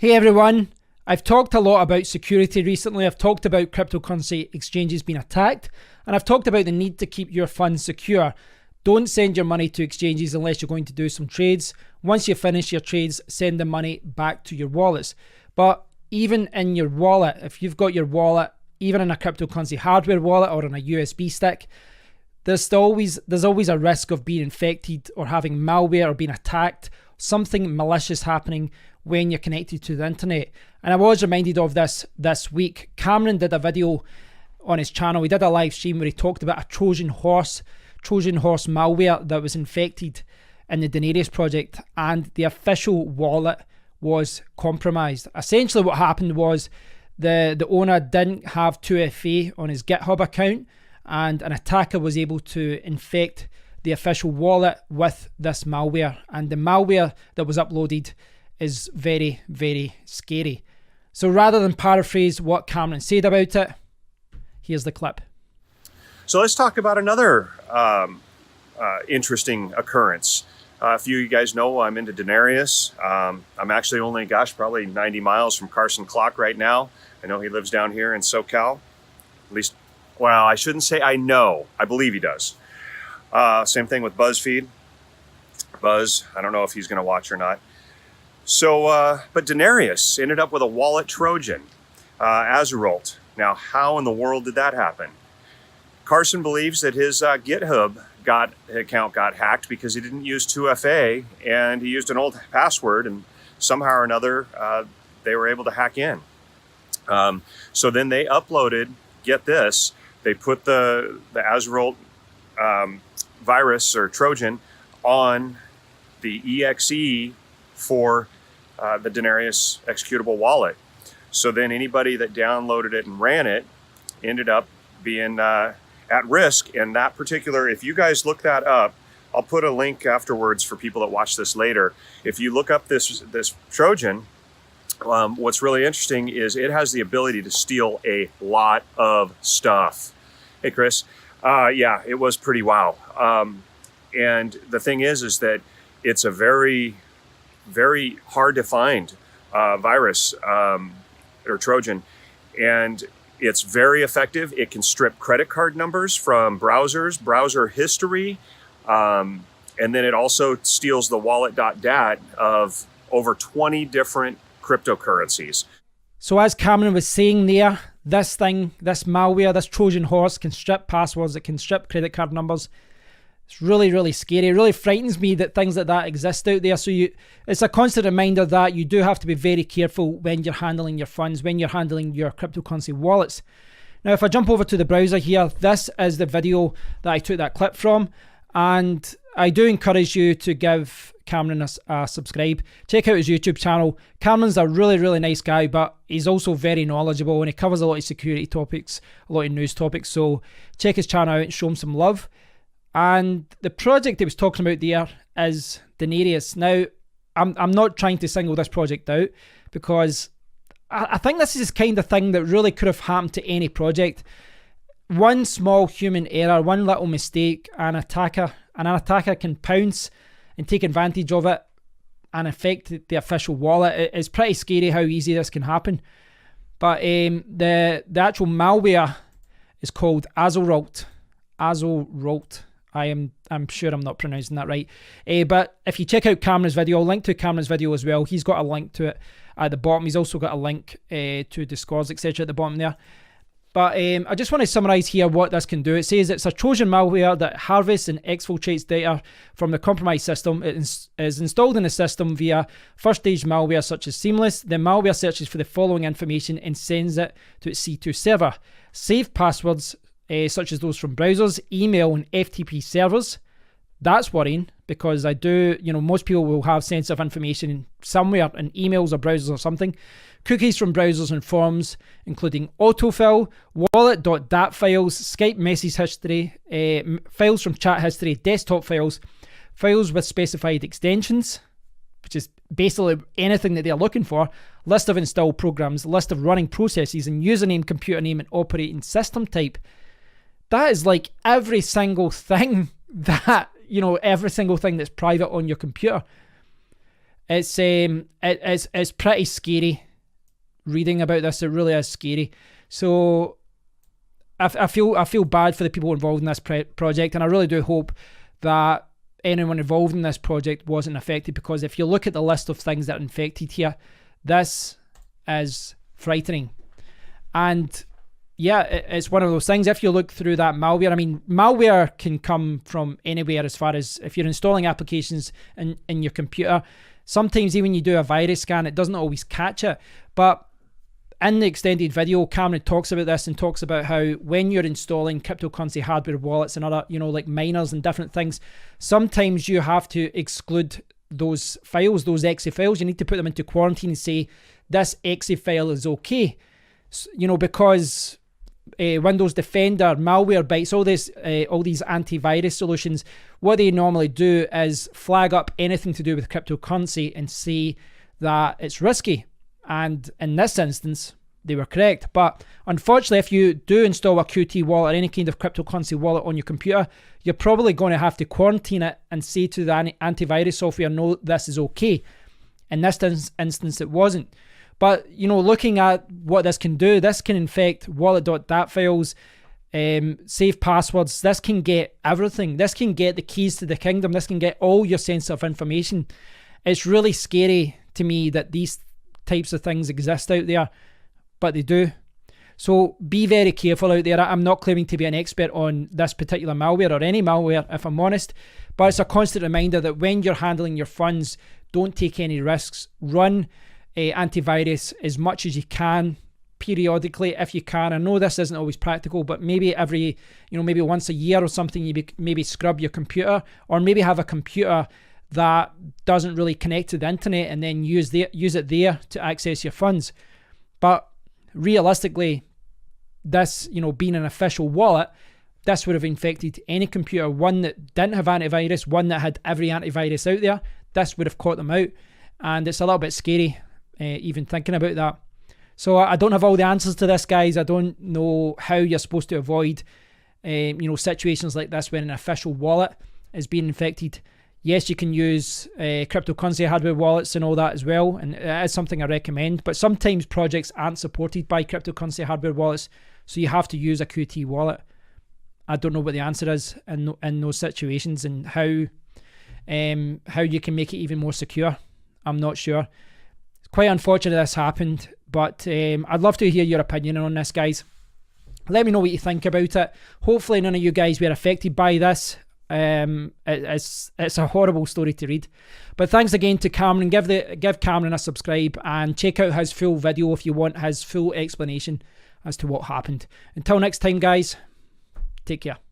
Hey everyone, I've talked a lot about security recently. I've talked about cryptocurrency exchanges being attacked, and I've talked about the need to keep your funds secure. Don't send your money to exchanges unless you're going to do some trades. Once you finish your trades, send the money back to your wallets. But even in your wallet, if you've got your wallet, even in a cryptocurrency hardware wallet or on a USB stick, there's always a risk of being infected or having malware or being attacked, something malicious happening when you're connected to the internet. And I was reminded of this week. Cameron did a video on his channel. He did a live stream where he talked about a Trojan horse malware that was infected in the Denarius project, and the official wallet was compromised. Essentially what happened was the owner didn't have 2FA on his GitHub account, and an attacker was able to infect the official wallet with this malware. And the malware that was uploaded is very, very scary. So rather than paraphrase what Cameron said about it, here's the clip. So let's talk about another interesting occurrence. A few of you guys know I'm into Denarius. I'm actually only, probably 90 miles from Carson Clock right now. I know he lives down here in SoCal. At least, well, I shouldn't say I know. I believe he does. Same thing with BuzzFeed. Buzz, I don't know if he's going to watch or not. So, but Denarius ended up with a wallet Trojan, AZORult. Now, how in the world did that happen? Carson believes that his GitHub account got hacked because he didn't use 2FA and he used an old password, and somehow or another they were able to hack in. So then they uploaded, get this, they put the AZORult virus or Trojan on the EXE for the Denarius executable wallet. So then anybody that downloaded it and ran it ended up being at risk. And that particular, if you guys look that up, I'll put a link afterwards for people that watch this later. If you look up this Trojan, what's really interesting is it has the ability to steal a lot of stuff. Hey, Chris. Yeah, it was pretty wow. And the thing is that it's a very, very hard to find virus or Trojan, and it's very effective. It can strip credit card numbers from browsers, browser history, and then it also steals the wallet.dat of over 20 different cryptocurrencies. So as Cameron was saying there, this malware, this Trojan horse can strip passwords, it can strip credit card numbers. It's really, really scary. It really frightens me that things like that exist out there. So it's a constant reminder that you do have to be very careful when you're handling your funds, when you're handling your cryptocurrency wallets. Now, if I jump over to the browser here, this is the video that I took that clip from. And I do encourage you to give Cameron a subscribe. Check out his YouTube channel. Cameron's a really, really nice guy, but he's also very knowledgeable and he covers a lot of security topics, a lot of news topics. So check his channel out and show him some love. And the project he was talking about there is Denarius. Now, I'm not trying to single this project out because I think this is the kind of thing that really could have happened to any project. One small human error, one little mistake, an attacker can pounce and take advantage of it and affect the official wallet. It's pretty scary how easy this can happen. But the actual malware is called AZORult. AZORult. I'm sure I'm not pronouncing that right. But if you check out Cameron's video, I'll link to Cameron's video as well. He's got a link to it at the bottom. He's also got a link to Discords, etc. at the bottom there. But I just want to summarize here what this can do. It says it's a Trojan malware that harvests and exfiltrates data from the compromised system. It is installed in the system via first stage malware such as Seamless. The malware searches for the following information and sends it to its C2 server. Saved passwords, such as those from browsers, email, and FTP servers. That's worrying because most people will have sensitive information somewhere in emails or browsers or something. Cookies from browsers and forums, including autofill, wallet.dat files, Skype message history, files from chat history, desktop files, files with specified extensions, which is basically anything that they're looking for, list of installed programs, list of running processes, and username, computer name, and operating system type. That is like every single thing that's private on your computer. It's pretty scary reading about this. It really is scary. So I feel bad for the people involved in this project, and I really do hope that anyone involved in this project wasn't affected, because if you look at the list of things that are infected here, this is frightening. And yeah, it's one of those things. If you look through that malware, I mean, malware can come from anywhere. As far as if you're installing applications in your computer, sometimes even you do a virus scan, it doesn't always catch it. But in the extended video, Cameron talks about this and talks about how when you're installing cryptocurrency hardware wallets and other, like miners and different things, sometimes you have to exclude those files, those exe files. You need to put them into quarantine and say, this exe file is okay. Because Windows Defender, Malwarebytes, all these antivirus solutions, what they normally do is flag up anything to do with cryptocurrency and say that it's risky. And in this instance, they were correct. But unfortunately, if you do install a Qt wallet or any kind of cryptocurrency wallet on your computer, you're probably going to have to quarantine it and say to the antivirus software, no, this is okay. In this instance, it wasn't. But, looking at what this can do, this can infect wallet.dat files, save passwords. This can get everything. This can get the keys to the kingdom. This can get all your sensitive information. It's really scary to me that these types of things exist out there, but they do. So be very careful out there. I'm not claiming to be an expert on this particular malware or any malware, if I'm honest, but it's a constant reminder that when you're handling your funds, don't take any risks. Run antivirus as much as you can periodically if you can. I know this isn't always practical, but maybe maybe once a year or something, you maybe scrub your computer, or maybe have a computer that doesn't really connect to the internet and then use it there to access your funds. But realistically, this, being an official wallet, this would have infected any computer, one that didn't have antivirus, one that had every antivirus out there. This would have caught them out, and it's a little bit scary even thinking about that. So I don't have all the answers to this, guys. I don't know how you're supposed to avoid situations like this when an official wallet is being infected. Yes, you can use cryptocurrency hardware wallets and all that as well, and it is something I recommend, but sometimes projects aren't supported by cryptocurrency hardware wallets, so you have to use a Qt wallet. I don't know what the answer is in those situations, and how you can make it even more secure. I'm not sure. It's quite unfortunate this happened, but I'd love to hear your opinion on this, guys. Let me know what you think about it. Hopefully none of you guys were affected by this. It's a horrible story to read, but thanks again to Cameron. Give Cameron a subscribe and check out his full video if you want his full explanation as to what happened. Until next time, guys, take care.